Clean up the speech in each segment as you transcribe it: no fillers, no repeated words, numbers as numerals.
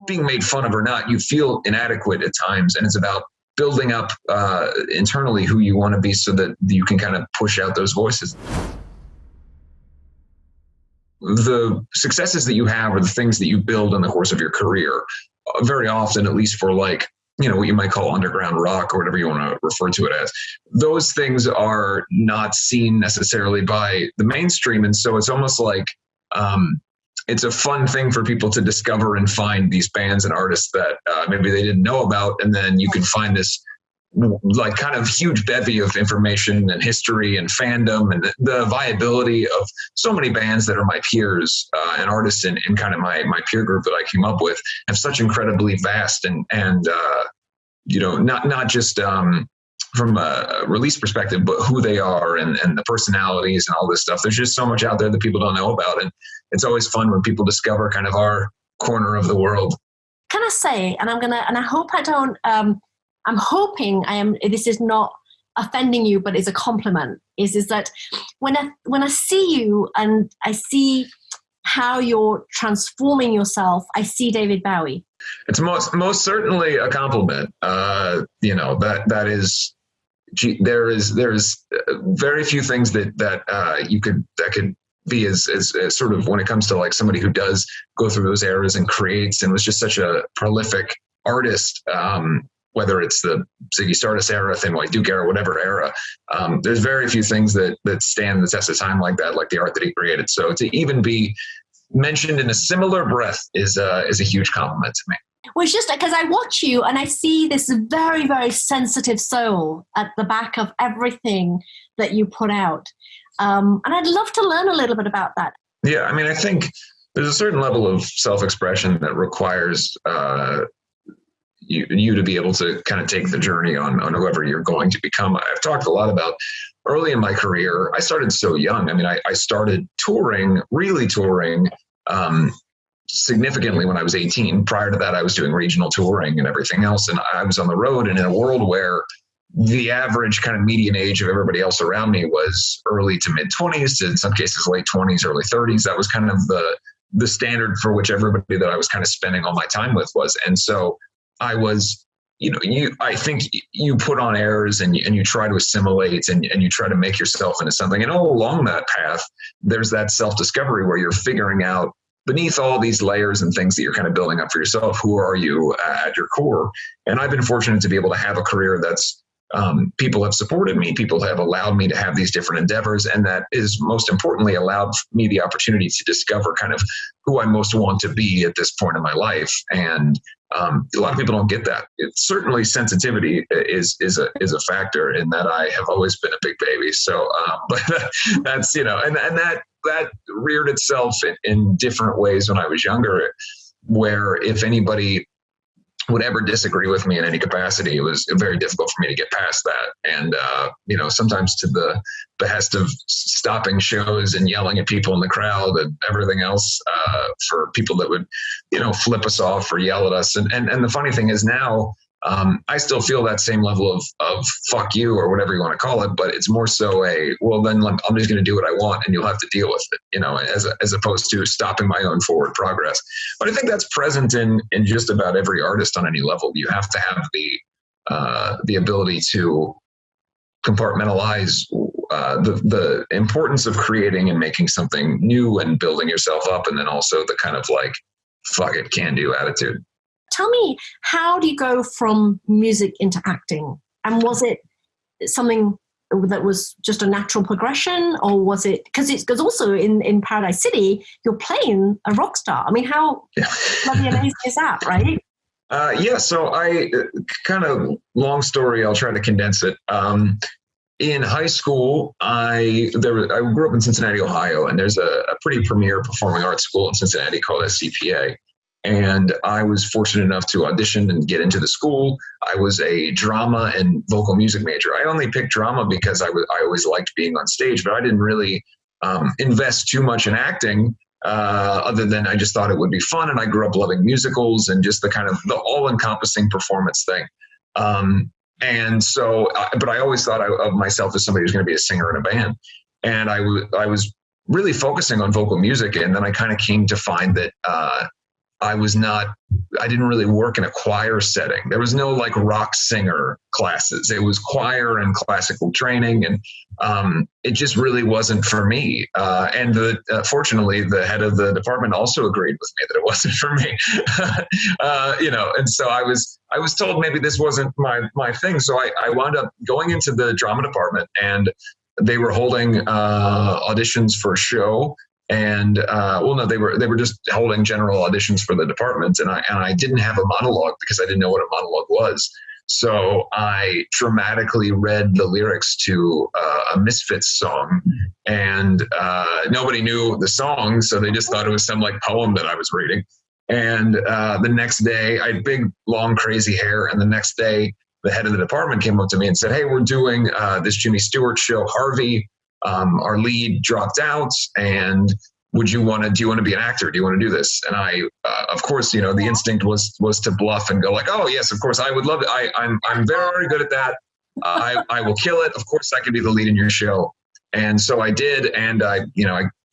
being made fun of or not, you feel inadequate at times. And it's about building up internally who you want to be so that you can kind of push out those voices. The successes that you have are the things that you build in the course of your career. Very often, at least for like, what you might call underground rock or whatever you want to refer to it as, those things are not seen necessarily by the mainstream. And so it's almost like it's a fun thing for people to discover and find these bands and artists that maybe they didn't know about. And then you can find this like kind of huge bevy of information and history and fandom and the viability of so many bands that are my peers and artists in kind of my peer group that I came up with have such incredibly vast and not just from a release perspective, but who they are and the personalities and all this stuff. There's just so much out there that people don't know about. And it's always fun when people discover kind of our corner of the world. Can I say, and I hope I don't, I'm hoping this is not offending you, but it's a compliment, is that when I see you and I see how you're transforming yourself, I see David Bowie. It's most certainly a compliment. That is, there is very few things that could be as sort of when it comes to like somebody who does go through those eras and creates and was just such a prolific artist. Whether it's the Ziggy Stardust era, Thin White Duke era, whatever era, there's very few things that stand the test of time like that, like the art that he created. So to even be mentioned in a similar breath is a huge compliment to me. Well, it's just because I watch you and I see this very, very sensitive soul at the back of everything that you put out. And I'd love to learn a little bit about that. Yeah, I mean, I think there's a certain level of self-expression that requires you to be able to kind of take the journey on whoever you're going to become. I've talked a lot about early in my career. I started so young. I mean, I started really touring significantly when I was 18. Prior to that, I was doing regional touring and everything else. And I was on the road, and in a world where the average kind of median age of everybody else around me was early to mid 20s, to in some cases late 20s, early 30s. That was kind of the standard for which everybody that I was kind of spending all my time with was. And so I was, I think you put on airs and you try to assimilate and you try to make yourself into something. And all along that path, there's that self-discovery where you're figuring out beneath all these layers and things that you're kind of building up for yourself, who are you at your core? And I've been fortunate to be able to have a career that's people have supported me. People have allowed me to have these different endeavors. And that is most importantly allowed me the opportunity to discover kind of who I most want to be at this point in my life. And a lot of people don't get that. Certainly sensitivity is a factor in that. I have always been a big baby. So, but that's, and that reared itself in different ways when I was younger, where if anybody would ever disagree with me in any capacity, it was very difficult for me to get past that. And, sometimes to the behest of stopping shows and yelling at people in the crowd and everything else for people that would, flip us off or yell at us. And the funny thing is now, I still feel that same level of fuck you or whatever you want to call it, but it's more so then I'm just going to do what I want and you'll have to deal with it, as opposed to stopping my own forward progress. But I think that's present in just about every artist on any level. You have to have the ability to compartmentalize the importance of creating and making something new and building yourself up, and then also the kind of like fuck it, can do attitude. Tell me, how do you go from music into acting? And was it something that was just a natural progression, or was it because also in Paradise City you're playing a rock star? I mean, how bloody amazing is that, right? So I kind of long story. I'll try to condense it. In high school, I grew up in Cincinnati, Ohio, and there's a pretty premier performing arts school in Cincinnati called SCPA. And I was fortunate enough to audition and get into the school. I was a drama and vocal music major. I only picked drama because I always liked being on stage, but I didn't really invest too much in acting other than I just thought it would be fun. And I grew up loving musicals and just the kind of the all-encompassing performance thing. And so, but I always thought of myself as somebody who's going to be a singer in a band. And I was really focusing on vocal music. And then I kind of came to find that I didn't really work in a choir setting. There was no like rock singer classes. It was choir and classical training. And it just really wasn't for me. And fortunately, the head of the department also agreed with me that it wasn't for me. And so I was told maybe this wasn't my thing. So I wound up going into the drama department, and they were holding auditions for a show. And they were just holding general auditions for the department, and I didn't have a monologue because I didn't know what a monologue was. So I dramatically read the lyrics to a Misfits song, and nobody knew the song, so they just thought it was some like poem that I was reading. And the next day, I had big, long, crazy hair, and the next day, the head of the department came up to me and said, "Hey, we're doing this Jimmy Stewart show, Harvey. Our lead dropped out, and do you want to be an actor? Do you want to do this?" And I, of course, the instinct was to bluff and go like, "Oh yes, of course, I would love it. I'm very good at that. I will kill it. Of course, I can be the lead in your show." And so I did, and I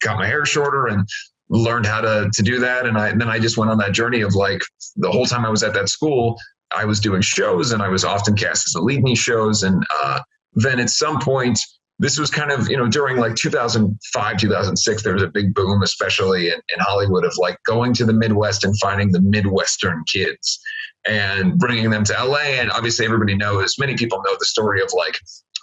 got my hair shorter and learned how to do that. And then I just went on that journey of like the whole time I was at that school, I was doing shows, and I was often cast as the lead in these shows. And then at some point, this was kind of, during like 2005, 2006, there was a big boom, especially in Hollywood, of like going to the Midwest and finding the Midwestern kids and bringing them to LA. And obviously many people know the story of like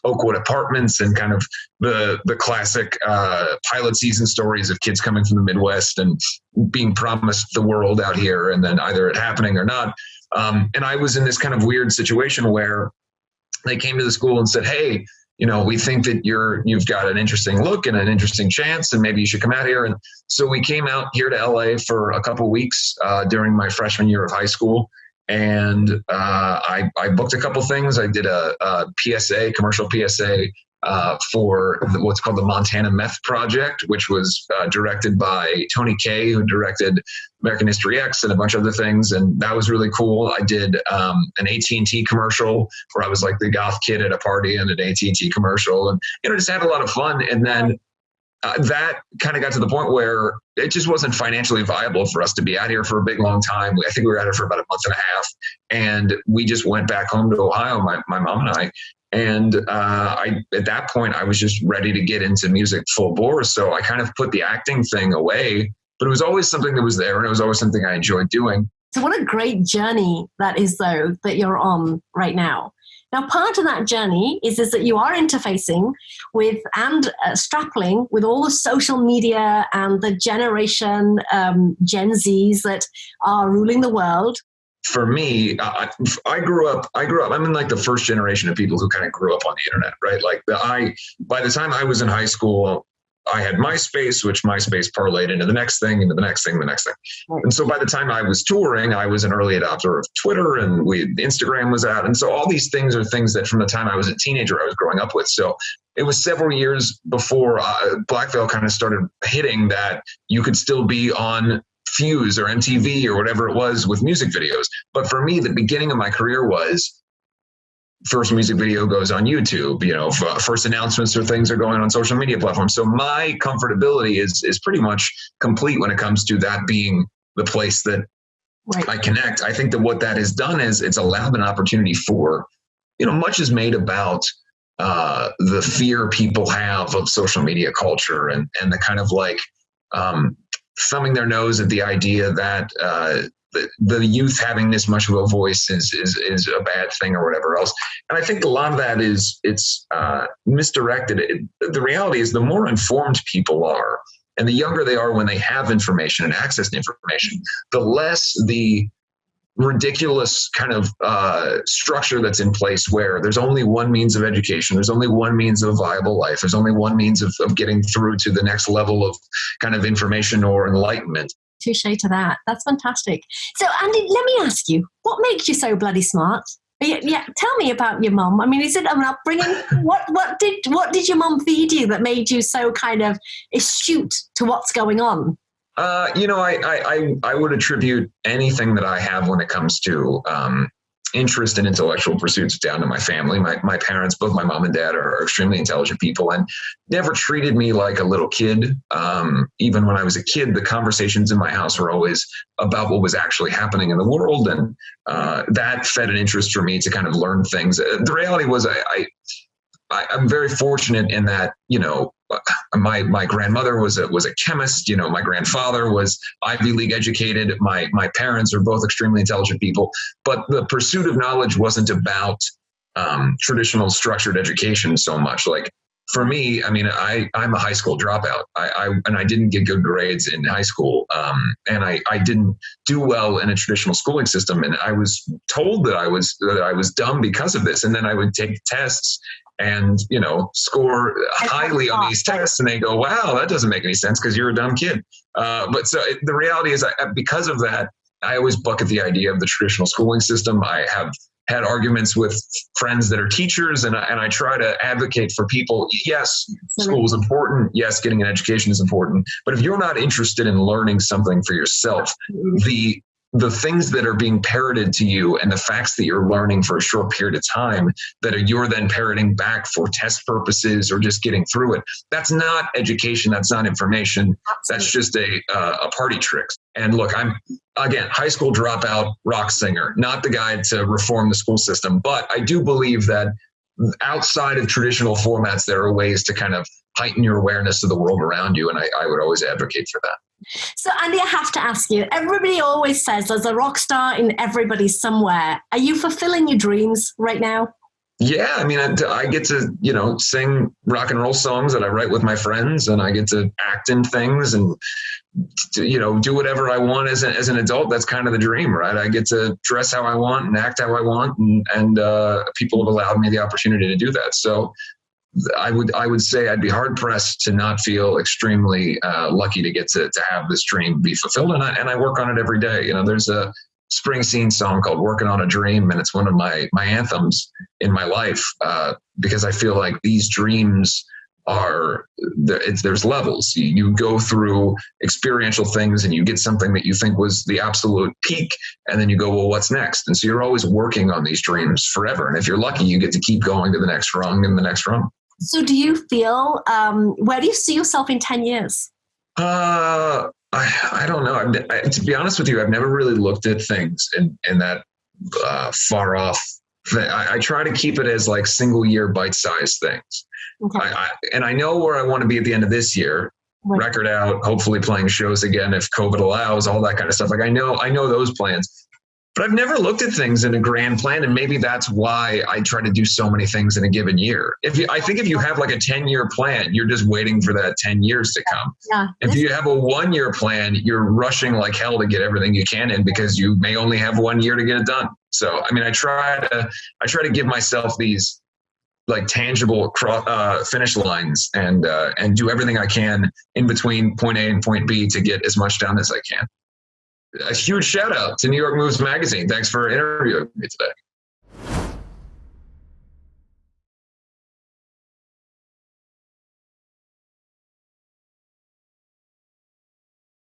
Oakwood Apartments and kind of the classic pilot season stories of kids coming from the Midwest and being promised the world out here, and then either it happening or not. And I was in this kind of weird situation where they came to the school and said, "Hey, we think that you've got an interesting look and an interesting chance, and maybe you should come out here." And so we came out here to LA for a couple of weeks during my freshman year of high school. And I booked a couple things. I did a commercial PSA for what's called the Montana Meth Project, which was directed by Tony Kaye, who directed American History X and a bunch of other things. And that was really cool. I did an AT&T commercial where I was like the goth kid at a party in an AT&T commercial, and just had a lot of fun. And then that kind of got to the point where it just wasn't financially viable for us to be out here for a big, long time. I think we were out here for about a month and a half, and we just went back home to Ohio, my mom and I. And at that point, I was just ready to get into music full bore. So I kind of put the acting thing away, but it was always something that was there, and it was always something I enjoyed doing. So what a great journey that is, though, that you're on right now. Now, part of that journey is that you are interfacing with and strapping with all the social media and the generation Gen Zs that are ruling the world. For me, I grew up, I'm in like the first generation of people who kind of grew up on the internet, right? Like by the time I was in high school, I had MySpace, which MySpace parlayed into the next thing, into the next thing, the next thing. And so by the time I was touring, I was an early adopter of Twitter, and Instagram was out. And so all these things are things that from the time I was a teenager, I was growing up with. So it was several years before Black Veil kind of started hitting that you could still be on Fuse or MTV or whatever it was with music videos. But for me, the beginning of my career was first music video goes on YouTube, first announcements or things are going on social media platforms. So my comfortability is pretty much complete when it comes to that being the place that I connect. I think that what that has done is it's allowed an opportunity for, much is made about the fear people have of social media culture and the kind of like thumbing their nose at the idea that the youth having this much of a voice is a bad thing or whatever else. And I think a lot of that it's misdirected. The reality is the more informed people are, and the younger they are when they have information and access to information, the less the ridiculous kind of structure that's in place where there's only one means of education, there's only one means of a viable life, there's only one means of getting through to the next level of kind of information or enlightenment. Touche to that. That's fantastic. So Andy, let me ask you, what makes you so bloody smart? Yeah, tell me about your mum. I mean, is it an upbringing? What did your mum feed you that made you so kind of astute to what's going on? I would attribute anything that I have when it comes to interest in intellectual pursuits down to my family. My parents, both my mom and dad, are extremely intelligent people and never treated me like a little kid. Even when I was a kid, the conversations in my house were always about what was actually happening in the world. And that fed an interest for me to kind of learn things. The reality was I'm very fortunate in that, my grandmother was a chemist. My grandfather was Ivy League educated. My parents are both extremely intelligent people, but the pursuit of knowledge wasn't about traditional structured education so much. Like for me, I'm a high school dropout. I didn't get good grades in high school, and I didn't do well in a traditional schooling system. And I was told that I was dumb because of this. And then I would take tests and score highly on these tests, and they go, wow, that doesn't make any sense because you're a dumb kid. But so the reality is, because of that, I always bucket the idea of the traditional schooling system. I have had arguments with friends that are teachers, and I try to advocate for people. Yes, school is important. Yes, getting an education is important. But if you're not interested in learning something for yourself, the things that are being parroted to you and the facts that you're learning for a short period of time that you're then parroting back for test purposes or just getting through it, that's not education. That's not information. That's just a party trick. And look, I'm, again, high school dropout, rock singer, not the guy to reform the school system. But I do believe that outside of traditional formats, there are ways to kind of heighten your awareness of the world around you. And I would always advocate for that. So, Andy, I have to ask you, everybody always says there's a rock star in everybody somewhere. Are you fulfilling your dreams right now? Yeah, I get to, sing rock and roll songs that I write with my friends, and I get to act in things and, do whatever I want as an adult. That's kind of the dream, right? I get to dress how I want and act how I want, and people have allowed me the opportunity to do that. So I would say I'd be hard pressed to not feel extremely lucky to get to have this dream be fulfilled, and I work on it every day. There's a Springsteen song called "Working on a Dream," and it's one of my anthems in my life because I feel like these dreams there's levels. You go through experiential things and you get something that you think was the absolute peak, and then you go, well, what's next? And so you're always working on these dreams forever, and if you're lucky, you get to keep going to the next rung and the next rung. So do you feel, where do you see yourself in 10 years? I don't know. To be honest with you, I've never really looked at things in that far off. I try to keep it as like single year bite-sized things. Okay. And I know where I want to be at the end of this year. Right. Record out, hopefully playing shows again if COVID allows, all that kind of stuff. Like I know those plans. But I've never looked at things in a grand plan, and maybe that's why I try to do so many things in a given year. I think if you have like a 10-year plan, you're just waiting for that 10 years to come. Yeah. If you have a 1-year plan, you're rushing like hell to get everything you can in because you may only have 1 year to get it done. So, I try to give myself these like tangible finish lines and do everything I can in between point A and point B to get as much done as I can. A huge shout out to New York Moves Magazine. Thanks for interviewing me today.